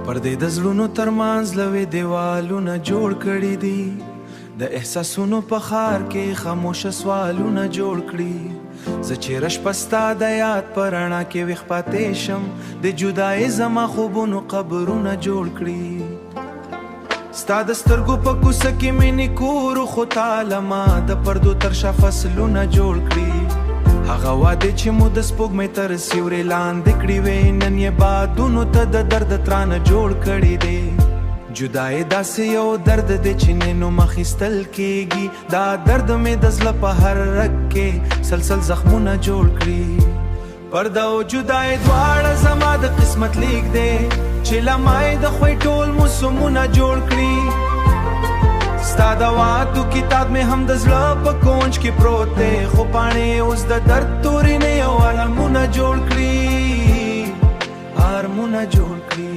پردې د زړونو ترمنځ لوی دیوالونه جوړ کړي دي د احساسونو په خار کې خاموشه سوالونه جوړ کړي زه چیرې شپه ستا د یاد په رڼا کې ویښ پاتې شم د جدایۍ زما خوبونو قبرونه جوړ کړي ستا د سترګو په کوڅه کې مې نیکورو خو تاله ما د پردو تر شا فصلونه جوړ کړي هغه وعدې چې مو د سپوږمۍ تر سیوري لاندې کړي وې نن یې بادونو ته د درد ترانه جوړ کړي دی جدایي داسې یو درد دی چې نه نوم اخیستل کېږي دا درد مې د زړه په هر رګ کې سلسل زخمونه جوړ کړي پرده او جدایي دواړه زما د قسمت لیک دی چې لمای د خوی ټول موسمونه جوړ کړي ستا د وعدو کتاب مې هم د زړه په کونج کې پروت دی خو پاڼې اوس د درد تورې نه یو ارمونه جوړ کړي ارمونه جوړ کړي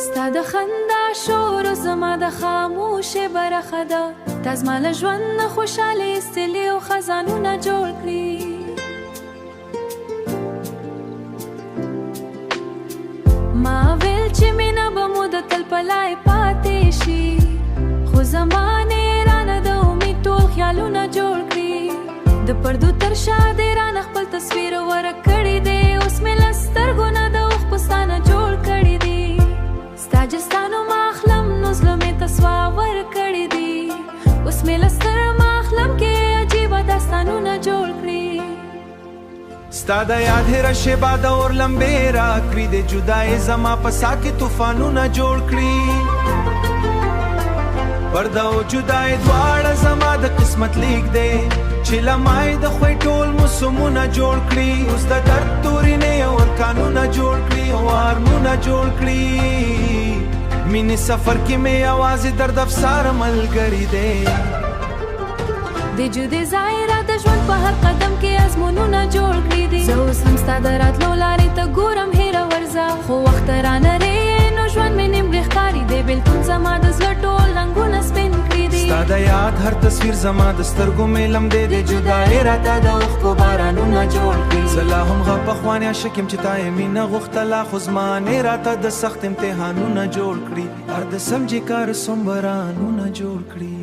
ستا د خندا شور زما د خاموشۍ برخه ده تا زما له ژوند نه خوشحالۍ ایستلي او خزانونه جوړ کړي ما ویل چې مینه به مو د تل په لای پاتې شي خو زمانې رانه د امید ټول خیالونه جوړ کړي د پردو تر شا دې رانه خپل تصویر ورک کړی دی اوس مې له سترګو نه د اوښ پستانه جوړ کړي دي ستا جستانو ما اخلم نو زړه مې تسوا ورکړي دي اوس مې له ستره ما اخلم کې عجیبه داستانونه جوړ کړي ستا د یاد هره شیبه د اور لمبې راکړي د جدایۍ زما په سا کې طوفانونه جوړ کړي پرده او جدایي دواړه زما د قسمت لیک دی چې لمای د خوی ټول موسمونه جوړ کړي اوس د درد تورې نه یو ارکانونه جوړ کړي او ارمونه جوړ کړي مینې سفر کې مې یوازې درد افسار ملګری دی د جودې ځای را د ژوند په هر قدم کې ازمونونه جوړ کړي دي زه اوس هم ستا د راتلو لارې ته ګورم هیره ورځه خو وخت رانه رې نو ژوند مې نیمګړی ښکاري دی بېلتون زما د زړه ټول رنګونه سپین کړي دي ستا د یاد هر تصویر زما د سترګو مې لمدې د جدایۍ راته د اوښکو بارانونه جوړ کړي زه لا هم غم پخوان عاشق یم چې تا یې مینه غوښتله خو زمانې راته د سخت امتحانونه جوړ کړي هر د سمجې کار سوم بارانونه جوړ کړي